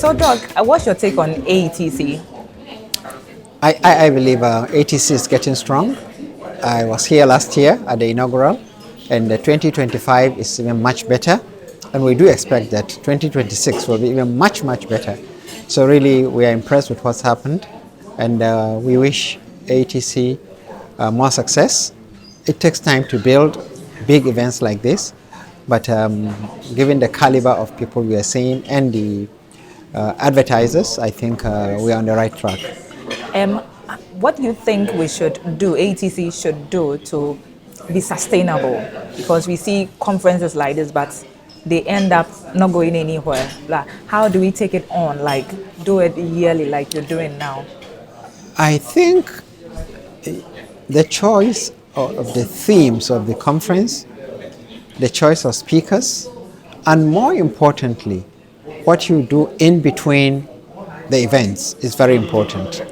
So, Doc, what's your take on AETC? I believe ATC is getting strong. I was here last year at the inaugural, and the 2025 is even much better. And we do expect that 2026 will be even much, much better. So really, we are impressed with what's happened, and we wish ATC more success. It takes time to build big events like this, but given the caliber of people we are seeing and the advertisers, I think we are on the right track. What do you think we should do, AETC should do to be sustainable? Because we see conferences like this, but they end up not going anywhere. Like, how do we take it on? Like, do it yearly like you're doing now? I think the choice of the themes of the conference, the choice of speakers, and more importantly, what you do in between the events is very important.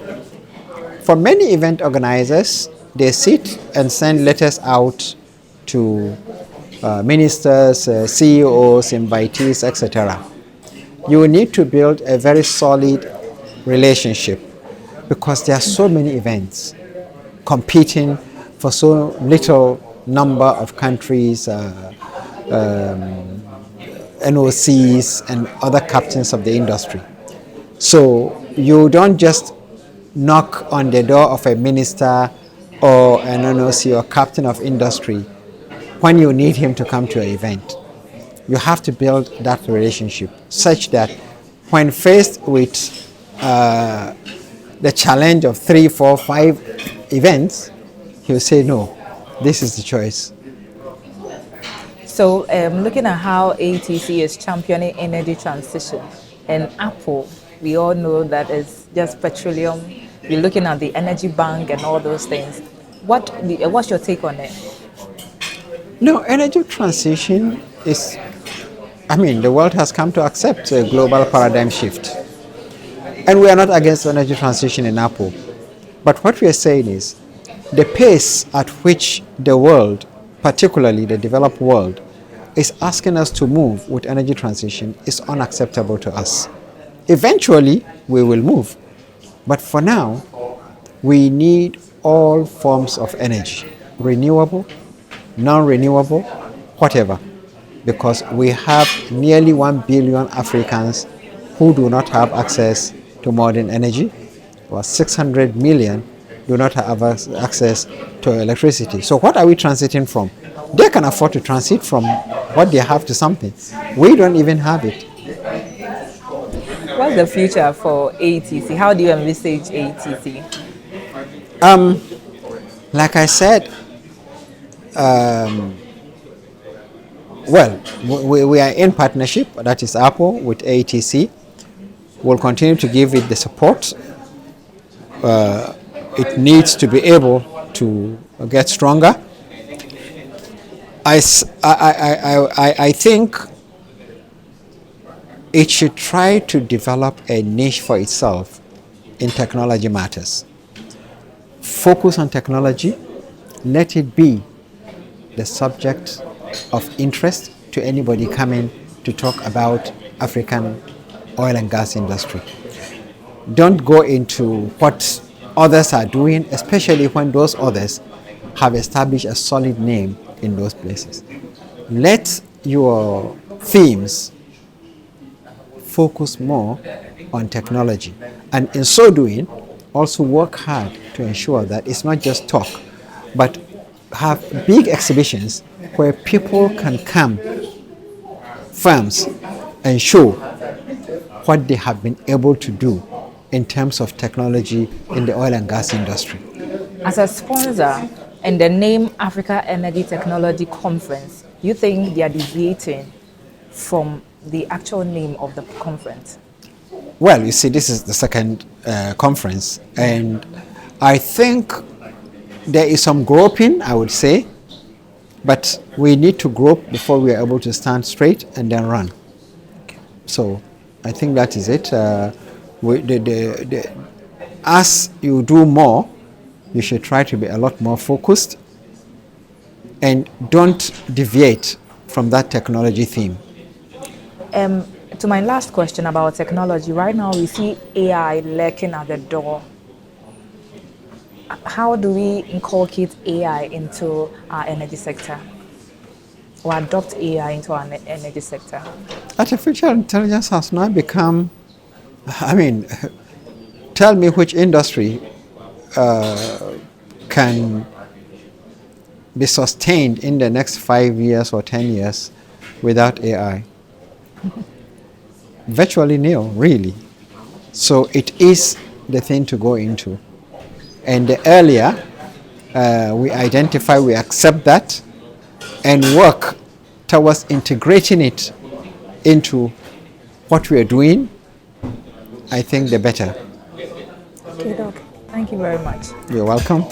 For many event organizers, they sit and send letters out to ministers, CEOs, invitees, etc. You need to build a very solid relationship because there are so many events competing for so little number of countries, NOCs, and other captains of the industry. So you don't just knock on the door of a minister or an NOC or captain of industry when you need him to come to an event. You have to build that relationship such that when faced with the challenge of 3, 4, 5 events, he'll say, no, this is the choice. So looking at how AETC is championing energy transition, and APPO, we all know that it's just petroleum. We're looking at the energy bank and all those things. What's your take on it? No, energy transition is, the world has come to accept a global paradigm shift. And we are not against energy transition in APPO. But what we are saying is the pace at which the world, particularly the developed world, is asking us to move with energy transition is unacceptable to us. Eventually, we will move. But for now, we need all forms of energy, renewable, non-renewable, whatever, because we have nearly 1 billion Africans who do not have access to modern energy, or 600 million do not have access to electricity. So what are we transiting from? They can afford to transit from what they have to something. We don't even have it. What's the future for AETC? How do you envisage AETC? Like I said, we are in partnership, that is APPO, with AETC. We'll continue to give it the support. It needs to be able to get stronger. I think it should try to develop a niche for itself in technology matters. Focus on technology. Let it be the subject of interest to anybody coming to talk about African oil and gas industry. Don't go into what others are doing, especially when those others have established a solid name in those places. Let your themes focus more on technology, and in so doing, also work hard to ensure that it's not just talk, but have big exhibitions where people can come, firms, and show what they have been able to do in terms of technology in the oil and gas industry. As a sponsor, and the name Africa Energy Technology Conference, you think they are deviating from the actual name of the conference? Well, you see, this is the second conference, and I think there is some groping, I would say, but we need to grope before we are able to stand straight and then run. So I think that is it. As you do more, you should try to be a lot more focused and don't deviate from that technology theme. to my last question about technology, right now we see AI lurking at the door. How do we inculcate AI into our energy sector or adopt AI into our energy sector? Artificial intelligence has now become, I mean, tell me which industry can be sustained in the next 5 years or 10 years without AI. Virtually nil, really. So it is the thing to go into. And the earlier we identify, we accept that, and work towards integrating it into what we are doing, I think the better. Okay, Doc. Thank you very much. You're welcome.